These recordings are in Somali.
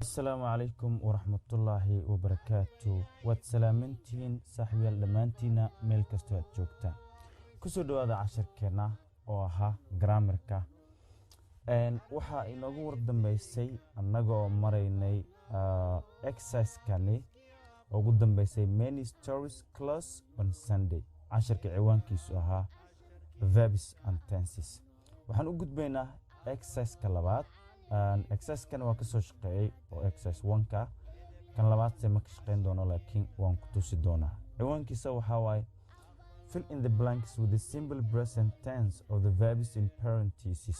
السلام عليكم ورحمة الله وبركاته واتسلامنتين صاحبي دمانتينا ميل كستو aad joogtaan kusoo dhawaada casharkeena oo ahaa grammarka waxa inoogu wardambeysay annagoo maraynay exercise-kani ugu dambeysay many stories close on Sunday casharka ciwaankiisu ahaa verbs and tenses waxaan u gudbaynaa exercise-ka labaad exercise kan waa ka soo shaqeeyay oo exercise 1ka kan labaad se ma ka shaqeyn doono laakiin waan ku tusi doonaa ciwaankiisa waxa waaye fill in the blanks with the simple present tense of the verbs in parentheses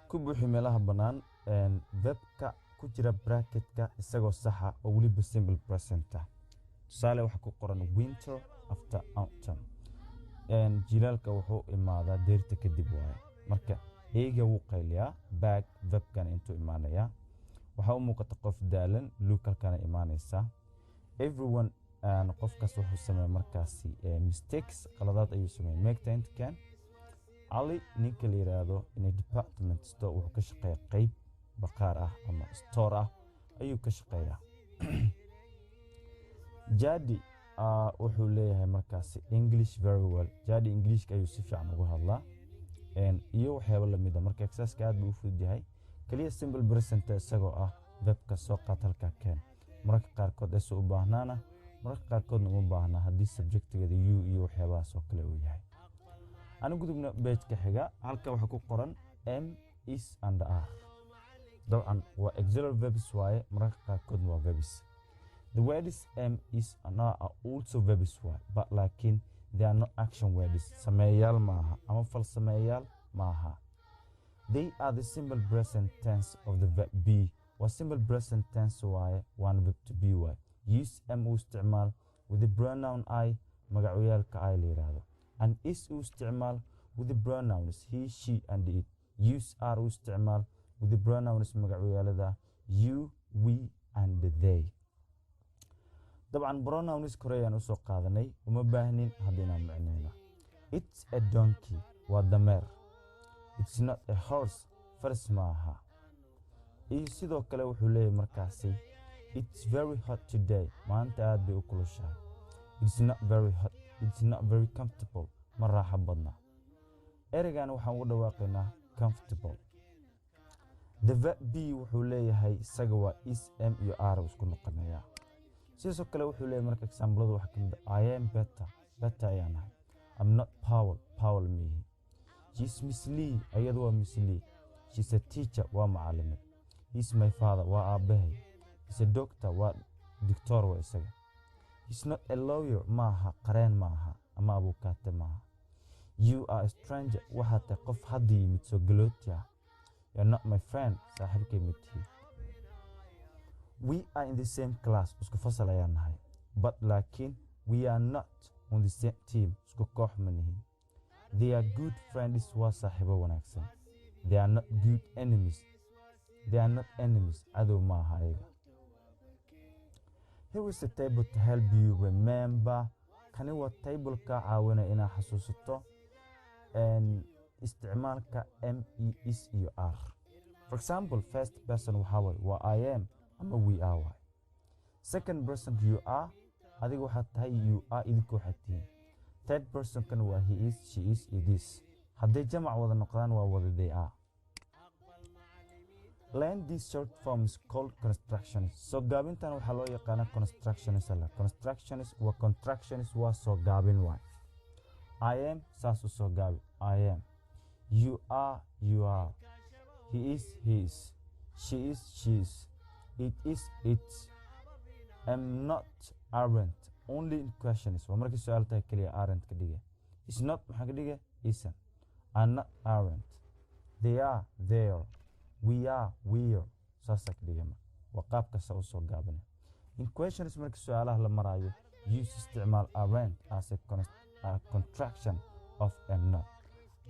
ku buuxi meelaha bannaan verbka ku jira bracketka isagoo saxa oo weliba simple present ah tusaale waxa ku qoran winter after autumn jilaalka wuxuu imaadaa deerta kadib waaye marka eega wuu qayliyaa back verbkan intuu imaanaya waxa uu muuqata qof daalan localkana imaanaysa everyone qofkaas wuxuu sameeyaa markaasi mistakes qaladaad ayuu sameeyaa make time can Ali ninka la yiraahdo in department store wuxuu ka shaqeeyaa qayb baqaar ah ama store ah ayuu ka shaqeeyaa Jadi wuxuu leeyahay markaasi English very well Jadi English ayuu si fiican ugu hadlaa iyo waxyaabo la mid ah marka exercise aad buu u fududahay kaliya simple present isagoo ah verbka soo qaat halka keen marka qaarkood ay soo u baahnaana marka qaarkoodna uma baahna haddii subjectigeeda you iyo waxyaabahaas oo kale uu yahay anigu gudubna page-ka xiga halka waxa ku qoran am is and are dabcan waa auxiliary verbs waaye marka qaarkoodna waa verbs the words am is and are also verbs waaye but laakiin they are not action words sameeyal maaha ama fal sameeyal maaha they are the simple present tense of the verb be wa simple present tense waaye one verb to be waaye use am u isticmaal with the pronoun I magacyaalka I la yiraahdo and is u isticmaal with the pronouns he she and it use are u isticmaal with the pronouns magacyaalada you we and they طبعا pronouns korean usoo qaadanay uma baahnin hadina macneena it's a donkey waa dameer it's not a horse faras maaha iyo sidoo kale wuxuu leeyahay markaasi it's very hot today maanta aad bay u kulushahay it's not very hot it's not very comfortable ma raaxo badna ereygan waxaan ugu dhawaaqaynaa comfortable the verb be wuxuu leeyahay isaga waa is am iyo are isku noqonaya sidoo kale wuxuu leeyahay marka example waxa kamid ah I am better ayaan ahay I'm not Paul mihi she's Miss Lee ayadu waa Miss Lee she's a teacher waa macallimad he's my father waa aabahay he's a doctor waa doctor waa isaga he's not a lawyer maaha qareen maaha ama abukaate maaha you are a stranger waxa tahay qof hadda yimid soo galooti ah you're not my friend saaxiibkay mid we are in the same class isku fasal ayaan nahay but laakiin we are not on the same team isku koox ma nihin they are good friends waa saaxiibo wanaagsan they are not good enemies cadow maaha ayaga here is a table to help you remember kani waa table ka caawinaya inaad xasuusato isticmaalka am is iyo are for example first person waxa waa I am ama we are why second person you are adiga waxa tahay you are idinku waxa tihiin third person kan waa he is she is it is haday jamac wada noqdaan waa wada they are learn these short forms called constructions so gaabintan waxa loo yaqaan constructions waa contractions waa soo gaabin waay I am saas u soo gaabi I am you are he is she is she is it is it's am not aren't only in questions waa markii su'aal tahay kaliya aren't ka dhigay is not maxaa ka dhigay isn't are not aren't they are there we are we're saas ka dhigay waa qaab kasta u soo gaabana in questions markii su'aalaha la marayo use isticmaal aren't as a contraction of am not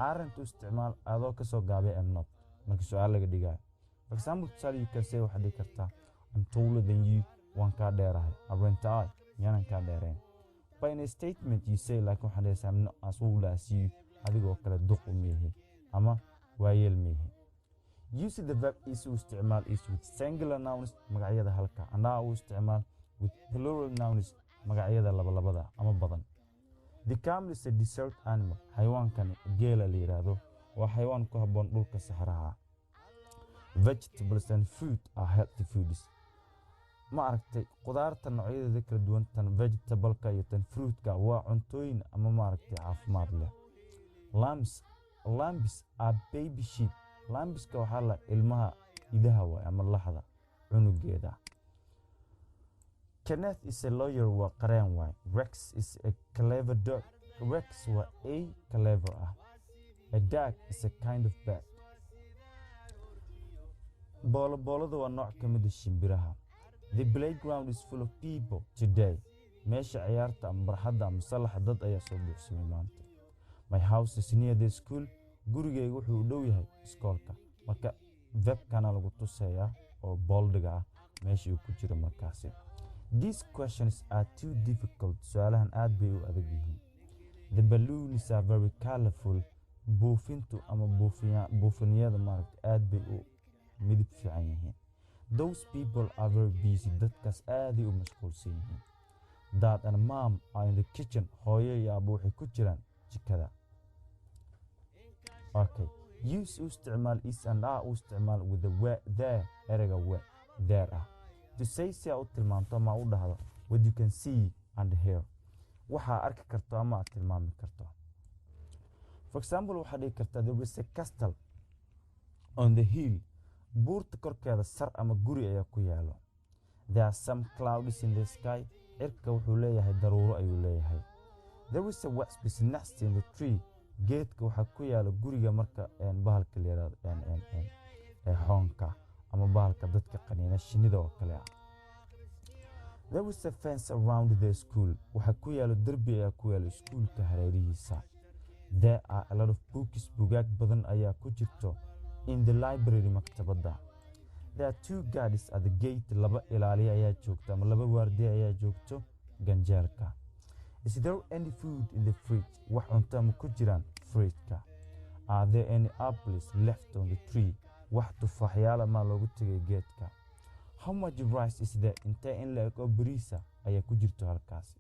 aren't isticmaal adoo ka soo gaabay am not markii su'aal laga dhigayo for example you can say waxa dhigi kartaa I'm taller than you waan ka dheerahay aren't I yaanan ka dheerayn by in a statement you say like waxa dhigaysaa I'm not as old as you adigoo kale duq u meehi ama waayeel meehi use the verb is u isticmaal is with singular nouns magacyada halka and are u isticmaal with plural nouns magacyada labalabada ama badan. The camel is a desert animal. Xayawaankan geela la yiraahdo waa xayawaan ku habboon dhulka saxaraha. Vegetables and fruit are healthy foods. Ma aragtay qudaarta noocyadeeda kala duwan tan vegetable-ka iyo tan fruit-ka waa cuntooyin ama ma aragtay caafimaad leh. Lambs are baby sheep. Lambska waxaa la ilmaha idaha waay ama laxda cunugeeda. Kenneth is a lawyer waa qareen waay. Rex is a clever dog. Rex waa a clever ah. A duck is a kind of bird. Boolo-boolada waa nooc ka mid ah shimbiraha. The playground is full of people today. Meesha ciyaarta ama barxadda ama salaxa dad ayaa soo buuxsamay maanta. My house is near the school. Gurigaygu wuxuu u dhow yahay iskoolka. Marka verbkana lagu tusayaa oo booldiga ah meesha uu ku jiro markaasi. These questions are too difficult. Su'aalahan aad bay u adag yihiin. The balloons are very colorful. Buufintu ama buufiniyada maaragtay aad bay u midab fiican yihiin. Those people are very busy. Dadkaas aad ay u mashquulsan yihiin. Dad and mom are in the kitchen. Hooyo iyo aabbo waxay ku jiraan jikada. Okay. Use u isticmaal is and are u isticmaal with the where there ereyga where there ah. To say si aad u tilmaanto ama u dhahdo what you can see and hear. Waxaa arki karto ama aad tilmaami karto. For example, waxaad dhihi kartaa there is a castle on the hill. Buurta korkeeda sar ama guri ayaa ku yaalo. There are some clouds in the sky. Cirka wuxuu leeyahay daruuro ayuu leeyahay. There is a wasp nest in the tree. Geedka waxaa ku yaalo guriga marka bahalka la yiraahdo xoonka ama bahalka dadka qaniina shinnida oo kale ah. There is a fence around the school. Waxaa ku yaalo derbi ayaa ku yaalo iskuulka hareerihiisa. There are a lot of books. Buugaag badan ayaa ku jirto in the library maktabadda. There are two guards at the gate. Laba ilaaliye ayaa joogta ama laba waardiye ayaa joogto ganjeelka. Is there any food in the fridge? Wax cunto ma ku jiraan fridge-ka? Are there any apples left on the tree? Wax tufaaxyaal ma loogu tagay geedka? How much rice is there? Intee in le'eg oo bariisa ayaa ku jirto halkaasi?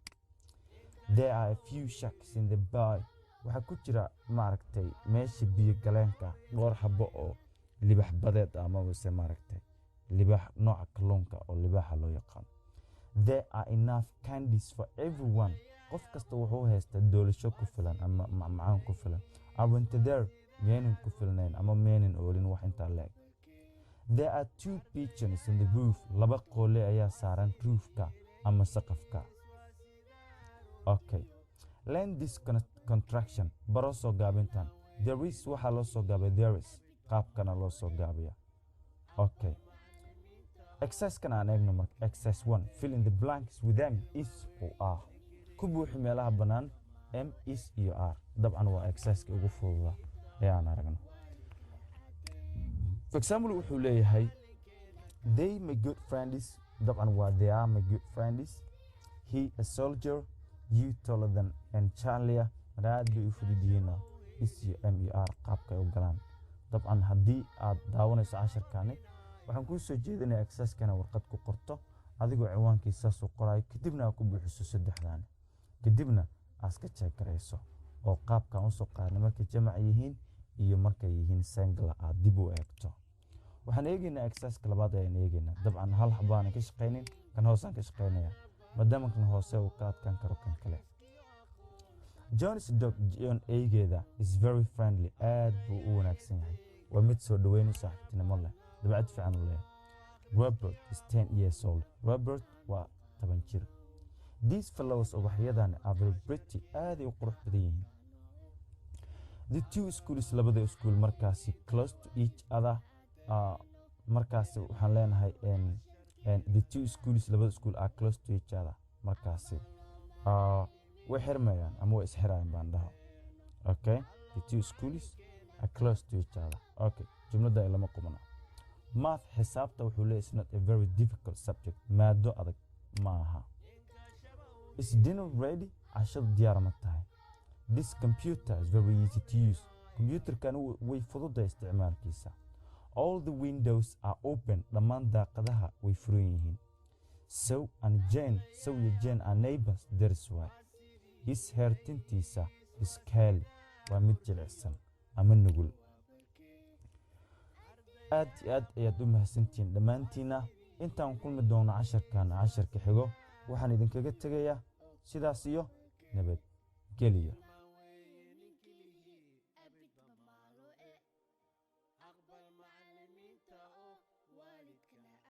There are a few sharks in the bay. Waxaa ku jira maaragtay meesha biyo galeenka dhowr xabo oo libax badeed ama wase maaragtay libax nooca kalluunka oo libaxa loo yaqaan. There are enough candies for everyone. Qof kasta wuxuu haystaa doolasho ku filan ama macmacaan ku filan. Aren't there miyaynan ku filnayn ama miyaynan oolin wax intaa leeg. There are two pigeons in the roof. Laba qoole ayaa saaran roofka ama saqafka. Okay. Learn this contraction. Baro soo gaabintan. There is waxaa loo soo gaabay there is. Qaabkana loo soo gaabaya. Okay. Exercise-kan aan eegno marka. Exercise 1. Fill in the blanks with M, is or are. Ku buuxi meelaha bannaan M, is iyo are. Dabcan waa exercise-ka ugu fududa ee aan aragno. For example, wuxuu leeyahay they my good friends. Dabcan waa they are my good friends. He a soldier. You taller than and Charlie. Aad bay u fudud yihiin is iyo M iyo are qaabka ay u galaan. Dabcan haddii aad daawanayso casharkaani waxaan kuu soo jeedinayaa exercise-kana warqad ku qorto adigoo ciwaankiisa soo qorayo kadibna aad ku buuxiso saddexdan kadibna aad iska check garayso oo qaabkan u soo qaadna markay jamac yihiin iyo markay yihiin single aad dib u eegto. waxaan eegaynaa exercise-ka labaad ayaan eegaynaa. Dabcan hal xabaan ka shaqeynin kan hoosaan ka shaqeynaya maadaama kan hoose uu ka adkaan karo kan kale. John's dog John eegeeda is very friendly. aad buu u wanaagsan yahay. waa mid soo dhaweyn u saaxiibtinimo leh dabcad fiican u leh. Robert is 10 years old. Robert waa 10 jir. These fellows ubaxyadan are very pretty. aad ay u qurux badan yihiin. The two schools labada iskuul markaasi close to each other. Markaasi waxaan leenahay the two schools labada iskuul are close to each other. markaasi way xirmayaan ama way isxirayaan baan dhaho. Okay, the two schools are close to each other. Okay, jumlada ay lama qubana. Math xisaabta wuxuu leeyahay is not a very difficult subject. maado adag ma aha. Is dinner ready? cashadu diyaar ma tahay? This computer is very easy to use. Computerkan way fududahay isticmaalkiisa. all the windows are open dhammaan daaqadaha way furan yihiin so and Jane iyo Jane are neighbors deris waay his hair tintiisa is curly waa mid jilicsan ama nugul aad iyo aad ayaad u mahadsantihiin dhammaantiina intaan kulmi doono casharka xigo waxaan idinkaga tegayaa sidaas iyo nabad geliya